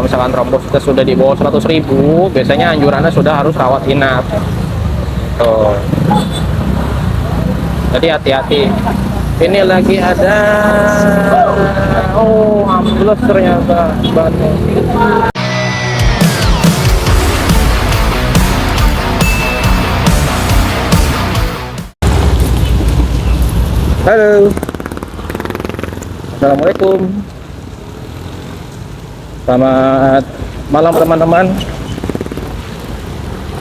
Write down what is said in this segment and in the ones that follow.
kalau misalkan trombositas sudah di bawah 100.000, biasanya anjurannya sudah harus rawat inap. Tuh. Jadi hati-hati. Ini lagi ada, oh ambles ternyata bannya. Halo, assalamualaikum, selamat malam teman-teman.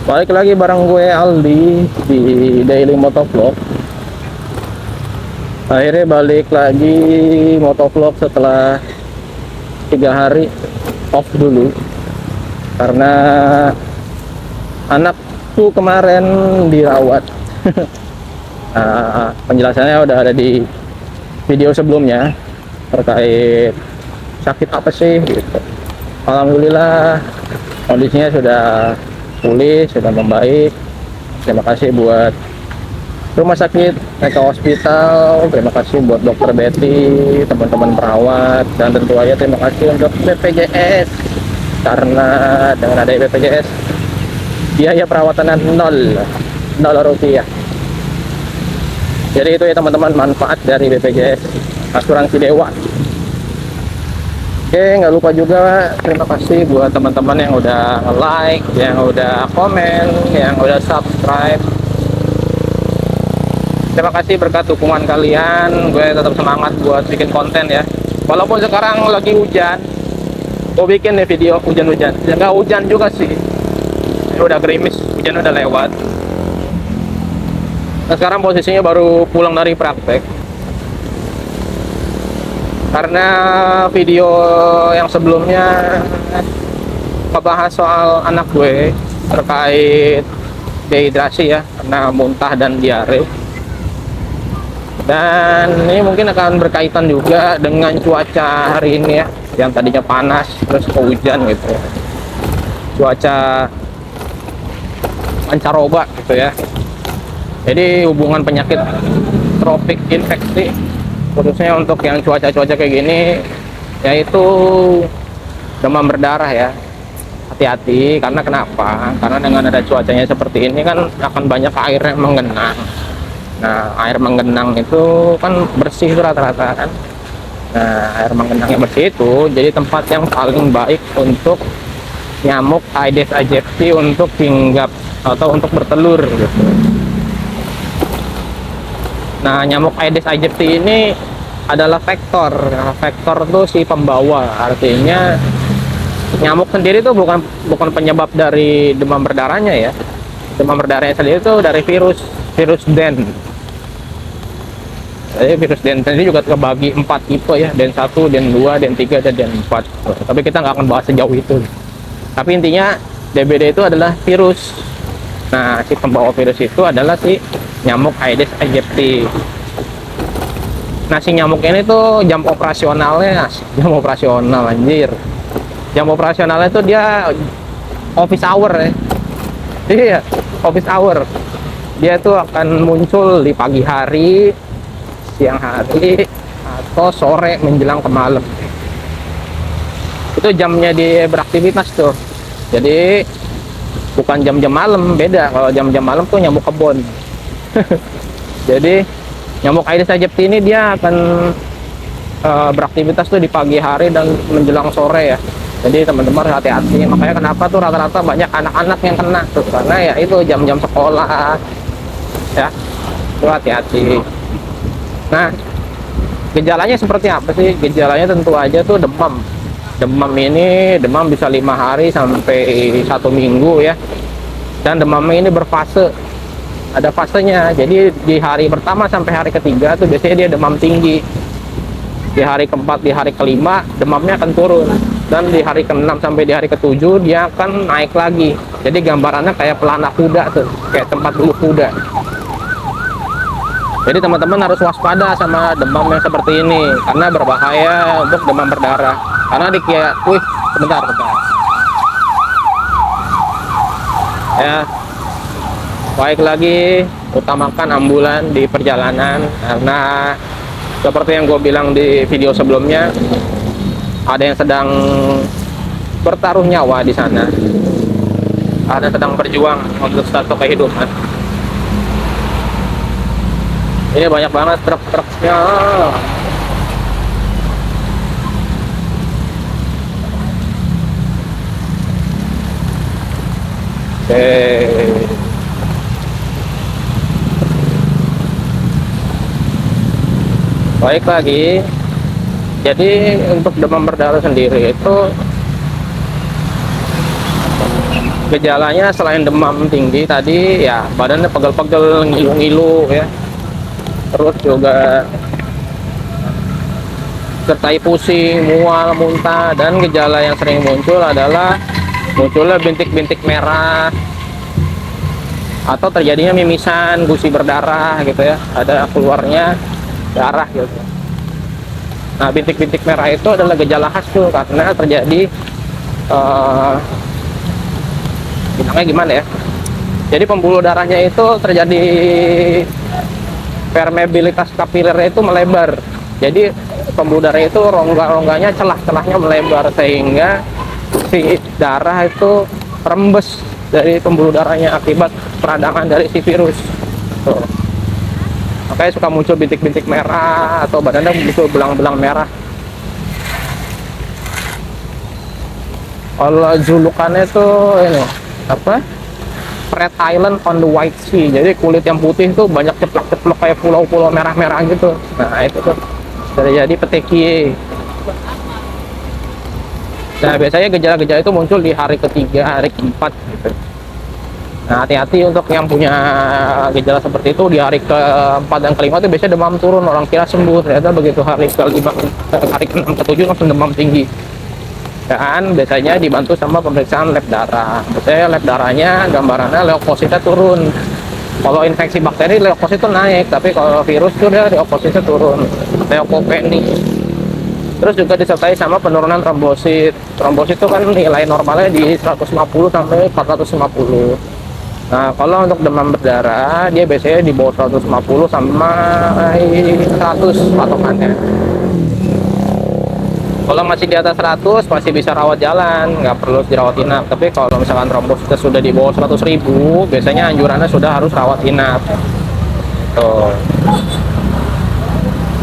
Balik lagi bareng gue Aldi di Daily Motovlog. Akhirnya balik lagi motovlog setelah 3 hari off dulu karena anakku kemarin dirawat. Nah, penjelasannya udah ada di video sebelumnya terkait sakit apa sih gitu. Alhamdulillah kondisinya sudah pulih, sudah membaik. Terima kasih buat rumah sakit Eka Hospital, terima kasih buat dokter Betty, teman-teman perawat, dan tentu aja terima kasih untuk BPJS karena dengan ada BPJS biaya perawatannya nol rupiah. Jadi itu ya teman-teman, manfaat dari BPJS asuransi dewa. Oke, nggak lupa juga terima kasih buat teman-teman yang udah like, yang udah komen, yang udah subscribe. Terima kasih berkat dukungan kalian, gue tetap semangat buat bikin konten ya. Walaupun sekarang lagi hujan, gue bikin nih video hujan-hujan. Ya nggak hujan juga sih, ini udah gerimis, hujan udah lewat. Nah sekarang posisinya baru pulang dari praktek. Karena video yang sebelumnya ngebahas soal anak gue terkait dehidrasi ya, karena muntah dan diare. Dan ini mungkin akan berkaitan juga dengan cuaca hari ini ya, yang tadinya panas terus ke hujan gitu. Cuaca pancaroba gitu ya. Jadi hubungan penyakit tropik infeksi khususnya untuk yang cuaca-cuaca kayak gini yaitu demam berdarah ya. Hati-hati, karena kenapa? Karena dengan ada cuacanya seperti ini kan akan banyak air yang menggenang. Nah, air menggenang itu kan bersih rata-rata kan. Nah, air menggenang yang bersih itu jadi tempat yang paling baik untuk nyamuk Aedes aegypti untuk hinggap atau untuk bertelur gitu. Nah, nyamuk Aedes aegypti ini adalah vektor. Nah, vektor tuh si pembawa. Artinya nyamuk sendiri itu bukan penyebab dari demam berdarahnya ya. Demam berdarahnya sendiri itu dari virus Den. Jadi virus Den ini juga terbagi 4 tipe ya, Den 1, Den 2, Den 3, dan Den 4. Tapi kita nggak akan bahas sejauh itu. Tapi intinya DBD itu adalah virus. Nah, si pembawa virus itu adalah si nyamuk Aedes aegypti. Nah, si nyamuk ini tuh jam operasionalnya, anjir. Jam operasionalnya tuh dia office hour ya. Iya, office hour. Dia tuh akan muncul di pagi hari, siang hari, atau sore menjelang ke malam. Itu jamnya dia beraktivitas tuh. Jadi bukan jam-jam malam, beda. Kalau jam-jam malam tuh nyamuk kebon. Jadi nyamuk Aedes aegypti ini dia akan beraktivitas tuh di pagi hari dan menjelang sore ya. Jadi teman-teman hati-hati. Makanya kenapa tuh rata-rata banyak anak-anak yang kena tuh, karena ya itu jam-jam sekolah ya. Tuh hati-hati. Nah, gejalanya seperti apa sih? Gejalanya tentu aja tuh demam. Demam bisa 5 hari sampai 1 minggu ya. Dan demamnya ini berfase. Ada fasenya. Jadi di hari pertama sampai hari ketiga tuh biasanya dia demam tinggi. Di hari keempat, di hari kelima demamnya akan turun. Dan di hari ke-6 sampai di hari ke-7 dia akan naik lagi. Jadi gambarannya kayak pelana kuda tuh, kayak tempat dulu kuda. Jadi teman-teman harus waspada sama demam yang seperti ini karena berbahaya untuk demam berdarah. Karena bentar. Ya. Baik lagi, utamakan ambulan di perjalanan karena seperti yang gue bilang di video sebelumnya, ada yang sedang bertaruh nyawa di sana, ada sedang berjuang untuk satu kehidupan. Ini banyak banget truk-truknya. Oke. Baik lagi. Jadi untuk demam berdarah sendiri itu gejalanya selain demam tinggi tadi ya badannya pegel-pegel, ngilu-ngilu ya. Terus juga sertai pusing, mual, muntah, dan gejala yang sering muncul adalah munculnya bintik-bintik merah atau terjadinya mimisan, gusi berdarah gitu ya, ada keluarnya darah gitu. Nah, bintik-bintik merah itu adalah gejala khas tuh karena terjadi bilangnya gimana ya, jadi pembuluh darahnya itu terjadi permeabilitas kapilernya itu melebar. Jadi pembuluh darah itu rongga-rongganya, celah-celahnya melebar sehingga si darah itu rembes dari pembuluh darahnya akibat peradangan dari si virus. Tuh. Makanya suka muncul bintik-bintik merah atau badannya muncul belang-belang merah. Kalau julukannya tuh ini apa? Red Island on the White Sea. Jadi kulit yang putih tuh banyak ceplok-ceplok kayak pulau-pulau merah-merah gitu. Nah, itu tuh terjadi petekiye. Nah, biasanya gejala-gejala itu muncul di hari ketiga, hari keempat gitu. Nah, hati-hati untuk yang punya gejala seperti itu di hari keempat dan kelima itu biasanya demam turun, orang kira sembuh, ternyata begitu hari kelima, hari ke-6 ke-7 langsung demam tinggi. Dan biasanya dibantu sama pemeriksaan lab darah. Biasanya lab darahnya gambarannya leukositnya turun. Kalau infeksi bakteri leukosit itu naik, tapi kalau virus itu dia leukositnya turun, leukopenia. Terus juga disertai sama penurunan trombosit. Trombosit itu kan nilai normalnya di 150 sampai 450. Nah, kalau untuk demam berdarah dia biasanya di bawah 150 sampai 100 patokannya. Kalau masih di atas 100 masih bisa rawat jalan, nggak perlu dirawat inap. Tapi kalau misalkan trombositnya sudah di bawah 100.000, biasanya anjurannya sudah harus rawat inap. Tuh.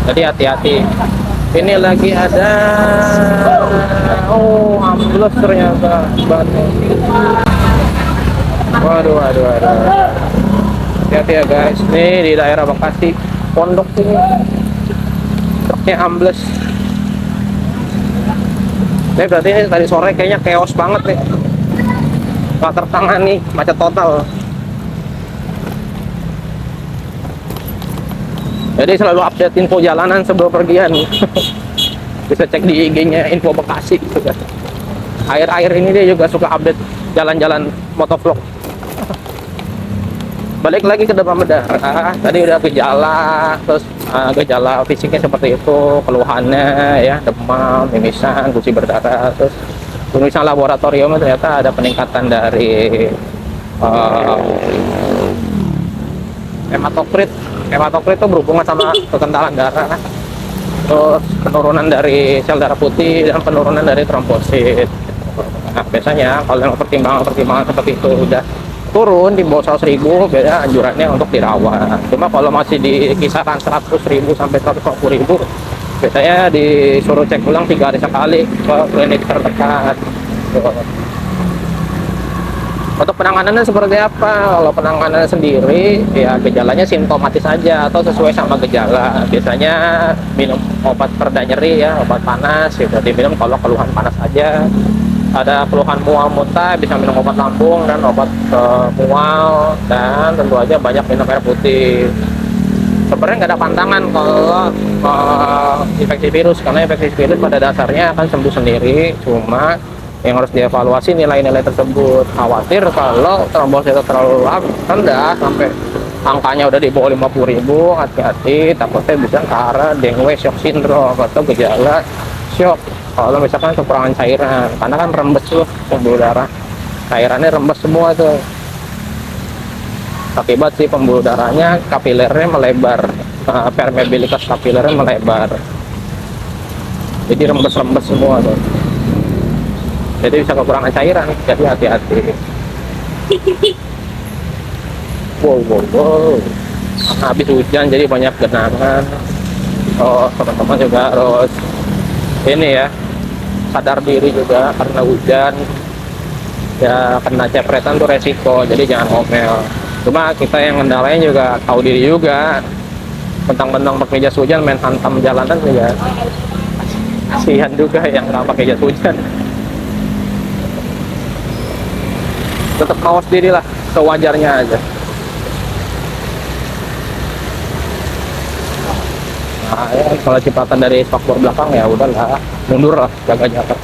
Jadi hati-hati. Ini lagi ada, oh ambles ternyata. Waduh. Hati-hati ya guys. Ini di daerah Bekasi, Pondok ini. Truknya ambles. Ini berarti ini tadi sore kayaknya chaos banget nih, nggak tertangani, macet total. Jadi selalu update info jalanan sebelum pergian. Bisa cek di IG-nya Info Bekasi juga. Akhir-akhir ini dia juga suka update jalan-jalan motovlog. Balik lagi ke demam berdarah, tadi udah gejala, terus gejala fisiknya seperti itu, keluhannya ya, demam, mimisan, gusi berdarah, terus pemeriksaan laboratorium ternyata ada peningkatan dari hematokrit. Hematokrit itu berhubungan sama kekentalan darah, terus penurunan dari sel darah putih dan penurunan dari trombosit. Nah, biasanya kalau yang pertimbangan seperti itu udah turun di bawah 100.000, beda anjurannya untuk dirawat. Cuma kalau masih di kisaran 100.000 sampai 150.000, biasanya disuruh cek ulang 3 hari sekali ke klinik terdekat. Untuk penanganannya seperti apa? Kalau penanganannya sendiri, ya gejalanya simptomatis saja atau sesuai sama gejala. Biasanya minum obat pereda nyeri ya, obat panas, gitu. Diminum kalau keluhan panas aja. Ada keluhan mual muntah, bisa minum obat lambung dan obat mual, dan tentu aja banyak minum air putih. Sebenarnya nggak ada pantangan kalau infeksi virus, karena infeksi virus pada dasarnya akan sembuh sendiri. Cuma yang harus dievaluasi nilai-nilai tersebut. Khawatir kalau trombositnya terlalu rendah sampai angkanya udah di bawah 50.000, hati-hati, takutnya bisa ke arah dengue shock syndrome atau gejala shock. Kalau misalkan kekurangan cairan, karena kan rembes tuh pembuluh darah, cairannya rembes semua tuh. Akibat si pembuluh darahnya, kapilernya melebar, permeabilitas kapilernya melebar, jadi rembes-rembes semua tuh. jadi bisa kekurangan cairan, jadi hati-hati. Wow, habis hujan jadi banyak genangan. Oh, teman-teman juga harus ini ya, sadar diri juga karena hujan ya, kena cepretan tuh resiko, jadi jangan ngomel. Cuma kita yang ngendalain juga tahu diri juga, mentang-mentang pakai jas hujan main hantam jalanan juga kasihan juga yang nggak pakai jas hujan. Tetap mawas diri lah sewajarnya aja. Nah, ya, kalau cipratan dari spakbor belakang ya udahlah, mundur lah, jaga jarak.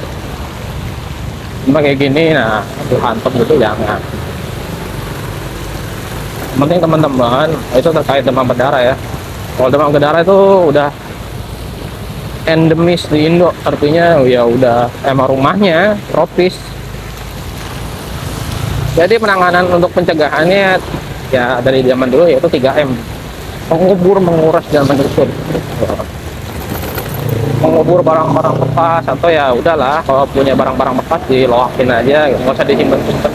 Cuma kayak gini, nah hantam gitu jangan. Penting teman-teman itu terkait demam berdarah ya. Kalau demam berdarah itu udah endemis di Indo, artinya ya udah emang rumahnya tropis. Jadi penanganan untuk pencegahannya ya dari zaman dulu yaitu 3M: mengubur, menguras, dan menyusut. Mengubur barang-barang bekas, atau ya udahlah kalau punya barang-barang bekas diloakin aja, nggak usah disimpan-simpan.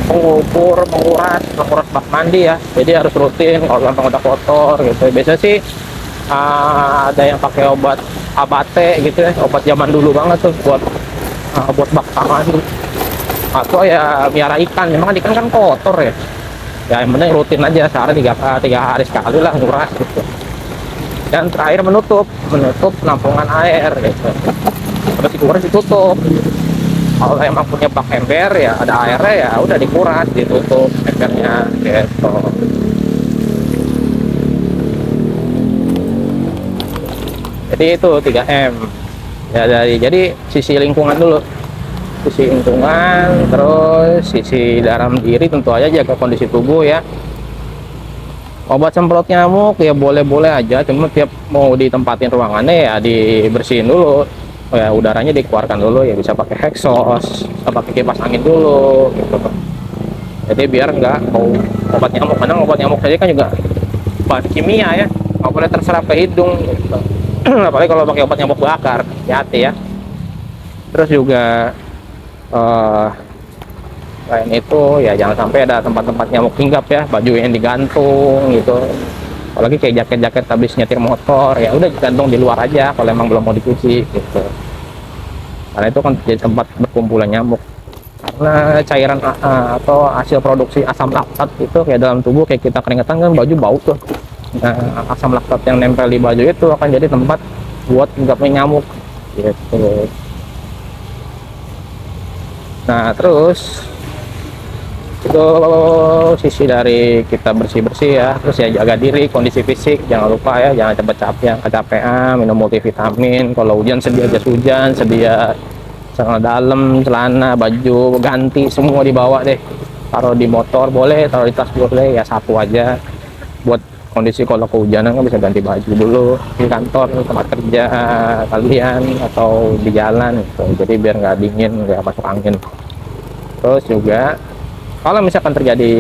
Mengubur, menguras bak mandi ya, jadi harus rutin kalau gampang udah kotor gitu. Biasa sih ada yang pakai obat abate gitu ya, obat zaman dulu banget tuh buat bak mandi. Atau ya miara ikan, memang ikan kan kotor ya, yang penting rutin aja sehari 3 hari sekali lah nguras gitu. Dan terakhir menutup penampungan air gitu, terus dikuras ditutup. Kalau emang punya bak ember ya ada airnya ya udah dikuras ditutup embernya gitu. Jadi itu 3M ya, jadi sisi lingkungan dulu, sisi lingkungan, terus sisi dalam diri tentu aja jaga kondisi tubuh ya. Obat semprot nyamuk ya boleh-boleh aja, cuma tiap mau ditempatin ruangannya ya dibersihin dulu ya, udaranya dikeluarkan dulu ya, bisa pakai hexos, bisa pakai kipas angin dulu gitu. Jadi biar nggak bau obat nyamuk, karena obat nyamuk saja kan juga bahan kimia ya, nggak boleh terserap ke hidung gitu. Apalagi kalau pakai obat nyamuk bakar, hati-hati ya. Terus juga selain itu ya jangan sampai ada tempat-tempat nyamuk hinggap ya, baju yang digantung gitu, apalagi kayak jaket-jaket habis nyetir motor ya udah gantung di luar aja kalau emang belum mau dicuci gitu, karena itu kan jadi tempat berkumpulan nyamuk. Karena cairan atau hasil produksi asam laktat itu kayak dalam tubuh, kayak kita keringetan kan baju bau tuh, nah asam laktat yang nempel di baju itu akan jadi tempat buat hinggapnya nyamuk gitu. Nah terus itu sisi dari kita bersih-bersih ya, terus ya jaga diri, kondisi fisik jangan lupa ya, jangan cepet kecapean, minum multivitamin. Kalau hujan sedia jas hujan, sedia celana dalam, celana, baju ganti semua dibawa deh, taruh di motor boleh, taruh di tas boleh ya, satu aja buat kondisi kalau kehujanan kan bisa ganti baju dulu di kantor, tempat kerja kalian, atau di jalan gitu, jadi biar nggak dingin, nggak masuk angin. Terus juga kalau misalkan terjadi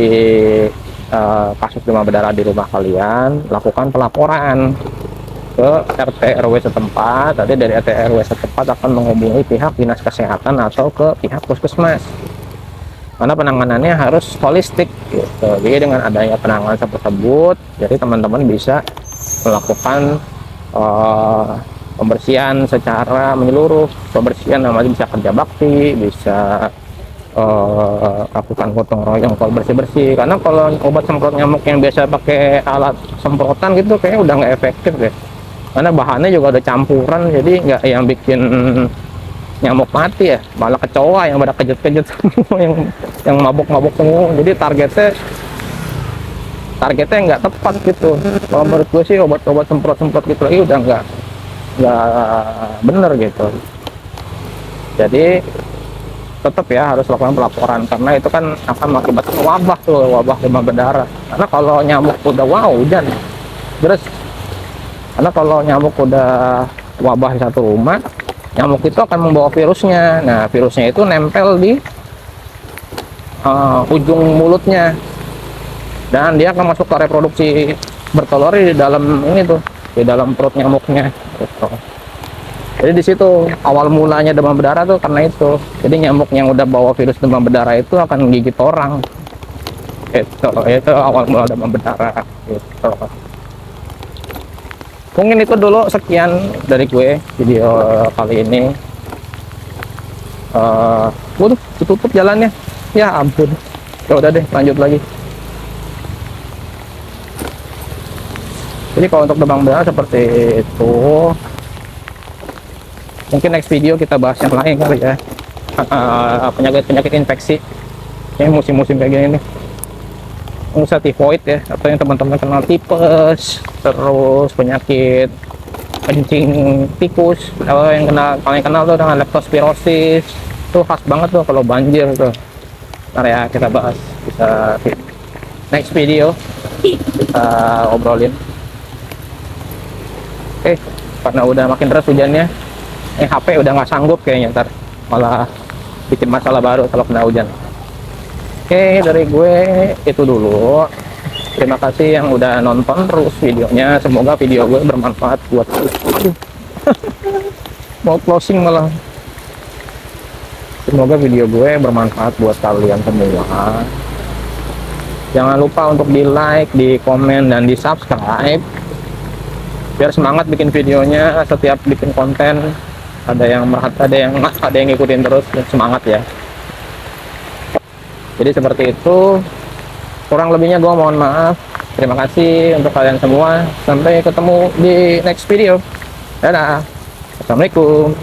kasus demam berdarah di rumah kalian, lakukan pelaporan ke RT RW setempat. Nanti dari RT RW setempat akan menghubungi pihak dinas kesehatan atau ke pihak puskesmas, karena penanganannya harus holistik gitu. Jadi dengan adanya penanganan tersebut, jadi teman-teman bisa melakukan pembersihan secara menyeluruh. Pembersihan namanya bisa kerja bakti, bisa lakukan gotong royong kalau bersih-bersih. Karena kalau obat semprot nyamuk yang biasa pakai alat semprotan gitu kayaknya udah nggak efektif deh, karena bahannya juga udah campuran, jadi nggak yang bikin nyamuk mati ya, malah kecoa yang pada kejut-kejut semua, yang mabuk-mabuk semua. Jadi targetnya nggak tepat gitu. Kalau menurut gue sih obat-obat semprot gitu lagi udah nggak bener gitu. Jadi tetap ya harus lakukan pelaporan, karena itu kan akan mengakibatkan wabah demam berdarah. Karena kalau nyamuk udah hujan terus, karena kalau nyamuk udah wabah di satu rumah, nyamuk itu akan membawa virusnya. Nah virusnya itu nempel di ujung mulutnya, dan dia akan masuk ke reproduksi bertelur di dalam ini tuh, di dalam perut nyamuknya gitu. Jadi di situ awal mulanya demam berdarah tuh karena itu. Jadi nyamuk yang udah bawa virus demam berdarah itu akan menggigit orang. Itu awal mula demam berdarah. Gitu. Mungkin itu dulu sekian dari gue video kali ini. Waduh, tutup jalannya. Ya ampun. Ya udah deh, lanjut lagi. Jadi kalau untuk demam berdarah seperti itu. Mungkin next video kita bahas yang lain kali ya. Penyakit infeksi. Ini musim-musim kayak gini nih. Bisa tifoid ya, atau yang teman-teman kenal tipes, terus penyakit kencing tikus. Kalau yang paling kenal tuh dengan leptospirosis. Itu khas banget tuh kalau banjir tuh. Ntar ya kita bahas, bisa next video kita obrolin. Oke, karena udah makin deras hujannya, HP udah nggak sanggup kayaknya, ntar malah bikin masalah baru kalau kena hujan. Oke, dari gue itu dulu. Terima kasih yang udah nonton terus videonya. Semoga video gue bermanfaat buat mau closing malah. Semoga video gue bermanfaat buat kalian semua. Jangan lupa untuk di like, di komen, dan di subscribe biar semangat bikin videonya. Setiap bikin konten ada yang ngikutin terus, semangat ya. Jadi seperti itu, kurang lebihnya gue mohon maaf. Terima kasih untuk kalian semua. Sampai ketemu di next video. Dadah, assalamualaikum.